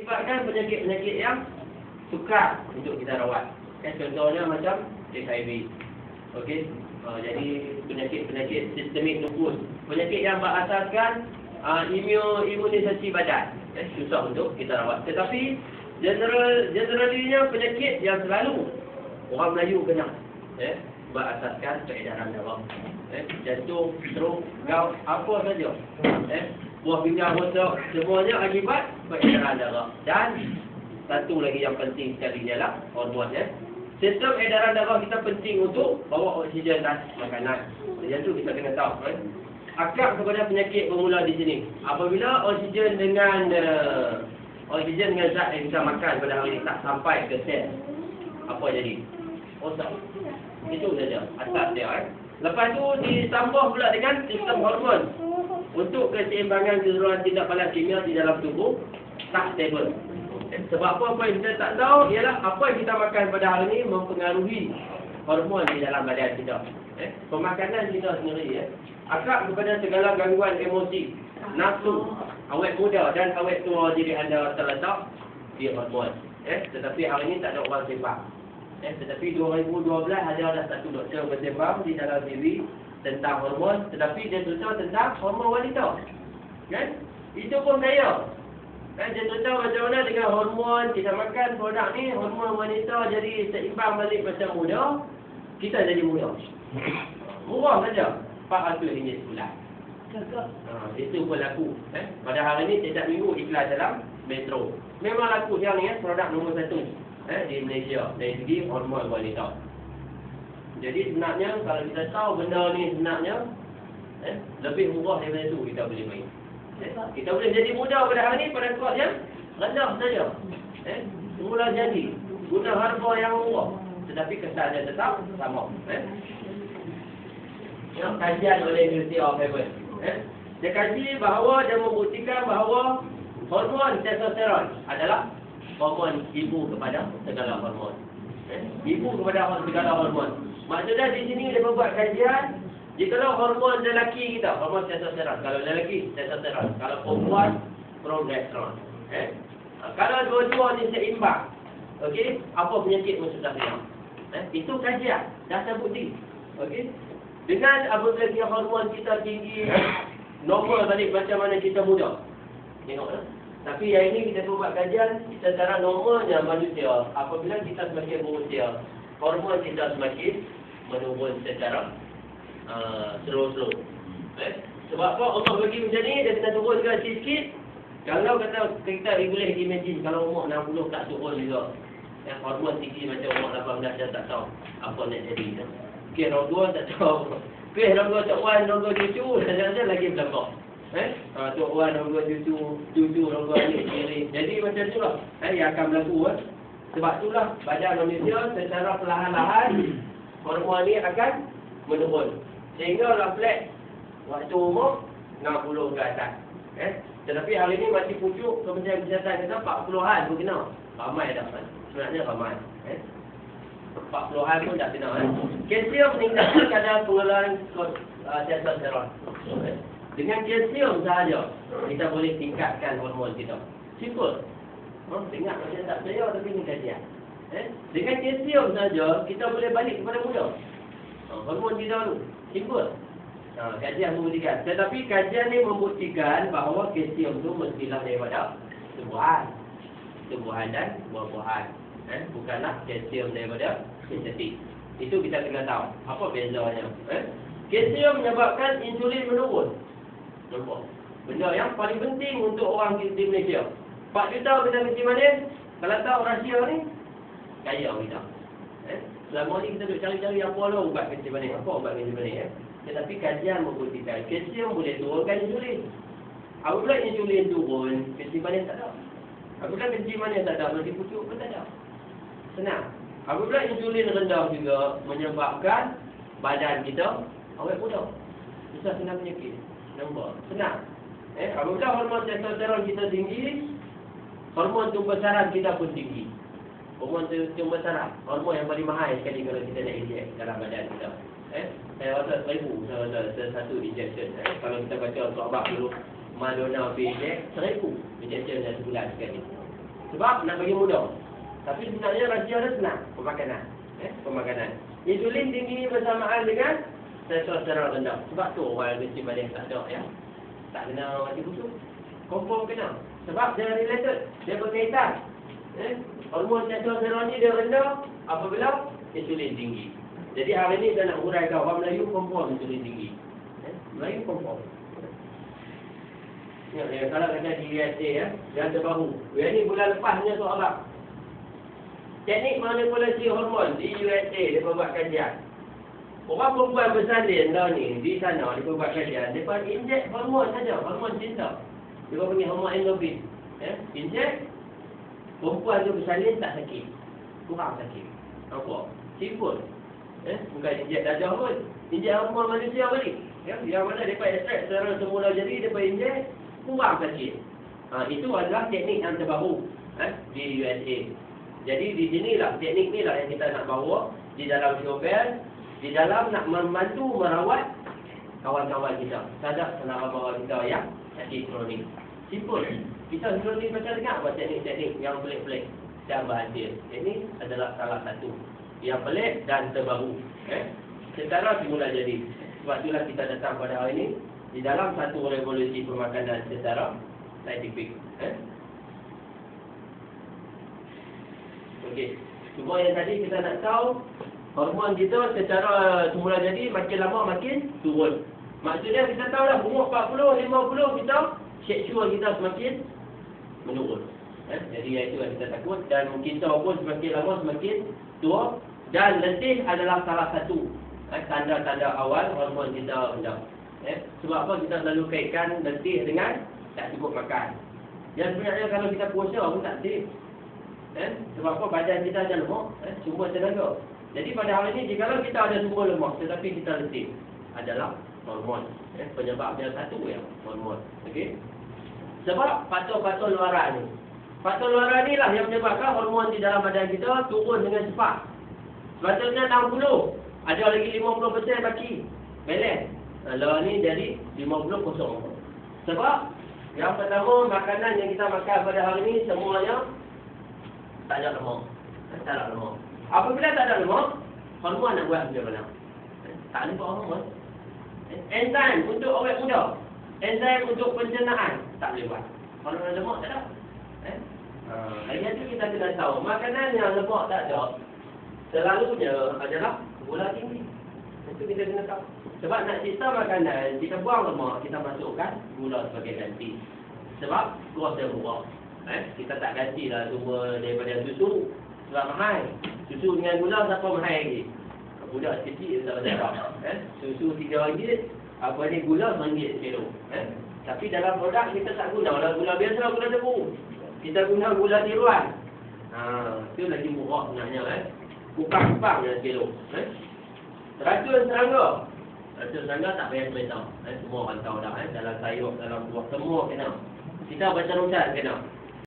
disebabkan penyakit-penyakit yang sukar untuk kita rawat. Contohnya macam HIV. Okey. Jadi penyakit-penyakit sistemik lupus, penyakit yang berasaskan imunisasi badan, susah untuk kita rawat. Tetapi generalnya penyakit yang selalu orang Melayu kena, berasaskan peredaran darah, jantung, strok, gout, apa saja, buah pinggang rosak, semuanya akibat peredaran darah. Dan satu lagi yang penting sekali ialah hormon. Sistem edaran darah kita penting untuk bawa oksigen dan makanan. Yang tu kita kena tahu. Akar kepada penyakit bermula di sini. Apabila oksigen dengan zat yang kita makan pada hari ini tak sampai ke sel, apa jadi? Rosak. Itu saja asas dia. Lepas tu ditambah pula dengan sistem hormon untuk keseimbangan keseluruhan tindak balas kimia di dalam tubuh tak stable. Sebab apa yang kita tak tahu ialah apa yang kita makan pada hari ini mempengaruhi hormon di dalam badan kita. Pemakanan kita sendiri akrab kepada segala gangguan emosi, nafsu, awet muda dan awet tua diri anda terletak di hormon. Tetapi hari ini tak ada orang sembang. Tetapi 2012 ada satu doktor bersembang di dalam TV tentang hormon, tetapi dia cerita tentang hormon wanita. Itu pun kaya. Dia cerita macam mana dengan hormon, kita makan produk ni, hormon wanita jadi seimbang balik macam muda, kita jadi muda. Murah saja, RM400 sebulan. Itu pun laku. Pada hari ni setiap minggu iklan dalam Metro. Memang laku yang ni, produk nombor 1 di Malaysia dari segi hormon wanita. Jadi sebenarnya kalau kita tahu benda ni sebenarnya lebih murah daripada itu kita boleh main. Kita boleh jadi muda pada hari ini pada kos yang rendah saja. Mula jadi guna harga yang murah, tetapi kesannya tetap sama. Yang kajian oleh University of Heaven, dia kaji bahawa dia membuktikan bahawa hormon testosteron adalah hormon ibu kepada segala hormon. Ibu kepada segala hormon. Maksudnya di sini dia membuat kajian. Jikalau hormon lelaki kita, hormon testosteron. Kalau lelaki, testosteron. Kalau perempuan, progesteron. Kalau dua-dua ni seimbang, okey, apa penyakit sudah hilang? Itu kajian, dah terbukti. Okey. Dengan apabila hormon kita tinggi, normal balik macam mana kita muda. Tengoklah. Tapi yang ini kita buat kajian, secara normalnya manusia, apabila kita semakin berusia, hormon kita semakin menurun secara slow. Sebab apa Allah bagi macam ni, dia kena turunkan sikit. Kalau kata kita boleh imagine kalau umur 60 tak turun juga, hormon tinggi macam umur 18 dah tak tahu apa nak jadi. Okey, orang tua tak tahu. Okey, orang tua Tok Wan, orang tua cucu, saja lagi belakang. Tok Wan, orang tua cucu, orang tua adik sendiri. Jadi macam tu lah yang akan berlaku. Sebab itulah badan manusia secara perlahan-lahan hormon ni akan menurun. Sehingga refleks waktu umur 60 ke atas. Tetapi hari ini masih pucuk Kementerian Kesihatan kata 40-an pun kena. Ramai dah kan? Sebenarnya ramai. 40-an pun dah kena. Kalsium meningkatkan kadar pengeluaran testosteron. Dengan kalsium sahaja kita boleh tingkatkan hormon kita. Simple. Dengar macam tak percaya tapi ni kajian. Dengan kalsium saja kita boleh balik kepada muda. Hormon kita dulu. Simple. Kajian membuktikan. Tetapi kajian ni membuktikan bahawa kalsium tu mestilah daripada tumbuhan dan buah-buahan. Bukanlah kalsium daripada sintetik. Itu kita kena tahu. Apa bezanya? Kalsium menyebabkan insulin menurun. Nampak? Benda yang paling penting untuk orang di Malaysia. 4 juta kita kencing manis. Kalau tahu rahsia ni, kaya kita. Selama ni kita duk cari-cari apa lah ubat kencing manis. Apa ubat kencing manis? Tetapi kajian membuktikan kalsium boleh turunkan insulin. Apabila insulin turun, kencing manis tak ada. Apabila kencing manis tak ada, berarti pucuk pun tak ada. Senang. Apabila insulin rendah juga menyebabkan badan kita awet muda. Susah senang penyakit. Nampak? Senang. Apabila hormon testosteron kita tinggi, hormon tumbesaran kita pun tinggi. Hormon tumbesaran, hormon yang paling mahal sekali kalau kita nak inject dalam badan kita. Saya rasa 1,000 satu injection. Kalau kita baca sahabat dulu, Madonna inject 1,000 injection dalam sebulan sekali. Sebab nak bagi mudah. Tapi sebenarnya rasio dia senang. Pemakanan. Pemakanan. Insulin tinggi bersamaan dengan testosteron rendah. Sebab tu orang kecil badan tak ada ya. Tak kena mati busuk. Confirm kena. Sebab dia related. Dia berkaitan. Hormon testosteron ni dia rendah apabila insulin tinggi. Jadi hari ni kita nak uraikan orang Melayu confirm insulin tinggi. Melayu confirm. Ya, kalau kata di USA ya, yang terbaru. Yang ni bulan lepasnya soalan. Teknik manipulasi hormon di USA dia buat kajian. Orang perempuan bersalin dah ni di sana dia buat kajian. Dia injek hormon saja, hormon cinta. Dia panggil hormon endorfin. Injek perempuan tu bersalin tak sakit. Kurang sakit. Nampak? Simple. Bukan injek darah pun. Injek hormon manusia balik. Yang mana dia ekstrak secara semula jadi dia injek kurang sakit. Itu adalah teknik yang terbaru di USA. Jadi di sinilah teknik ni lah yang kita nak bawa di dalam Syobel, di dalam nak membantu merawat kawan-kawan kita. Sadar saudara bawa kita yang sakit kronik. Simple. Kita kronik macam dengar buat teknik-teknik yang pelik-pelik dan berhasil. Ini adalah salah satu yang pelik dan terbaru. Secara semula jadi. Sebab itulah kita datang pada hari ini di dalam satu revolusi pemakanan secara saintifik. Okey. Cuma yang tadi kita nak tahu hormon kita secara semula jadi makin lama makin turun. Maksudnya kita tahu dah umur 40, 50 kita seksual kita semakin menurun. Jadi itu yang kita takut dan kita pun semakin lama semakin tua dan letih adalah salah satu tanda-tanda awal hormon kita rendah. Sebab apa kita selalu kaitkan letih dengan tak cukup makan. Dan sebenarnya kalau kita puasa pun tak letih. Sebab apa badan kita ada lemak, sumber tenaga. Jadi pada hari ini jika kita ada sumber lemak tetapi kita letih adalah hormon. Penyebabnya satu ya, hormon. Okey. Sebab faktor-faktor luaran ni. Faktor luaran ni lah yang menyebabkan hormon di dalam badan kita turun dengan cepat. Sepatutnya 60, ada lagi 50% baki. Balance. Lawan ni jadi 50 kosong. Sebab yang pertama makanan yang kita makan pada hari ini semuanya tak ada lemak. Tak ada lemak. Apabila tak ada lemak, hormon nak buat macam mana? Tak ada hormon. Enzim untuk awet muda. Enzim untuk pencernaan tak boleh buat. Kalau ada lemak tak ada. Yang itu kita kena tahu. Makanan yang lemak tak ada, selalunya adalah gula tinggi. Itu kita kena tahu. Sebab nak cipta makanan, kita buang lemak, kita masukkan gula sebagai ganti. Sebab kos dia murah. Kita tak gantilah semua daripada susu. Sebab mahal. Susu dengan gula siapa mahal lagi? Budak kecil tak berapa. Susu RM3, apa ni gula RM1 kilo. Tapi dalam produk kita tak guna lah gula biasa, gula tebu. Kita guna gula tiruan. Itu lagi murah sebenarnya. Kupang-kupang dengan kilo. Racun serangga. Racun serangga tak payah beritahu. Semua orang tahu dah. Dalam sayur, dalam buah, semua kena. Kita baca nusan kena.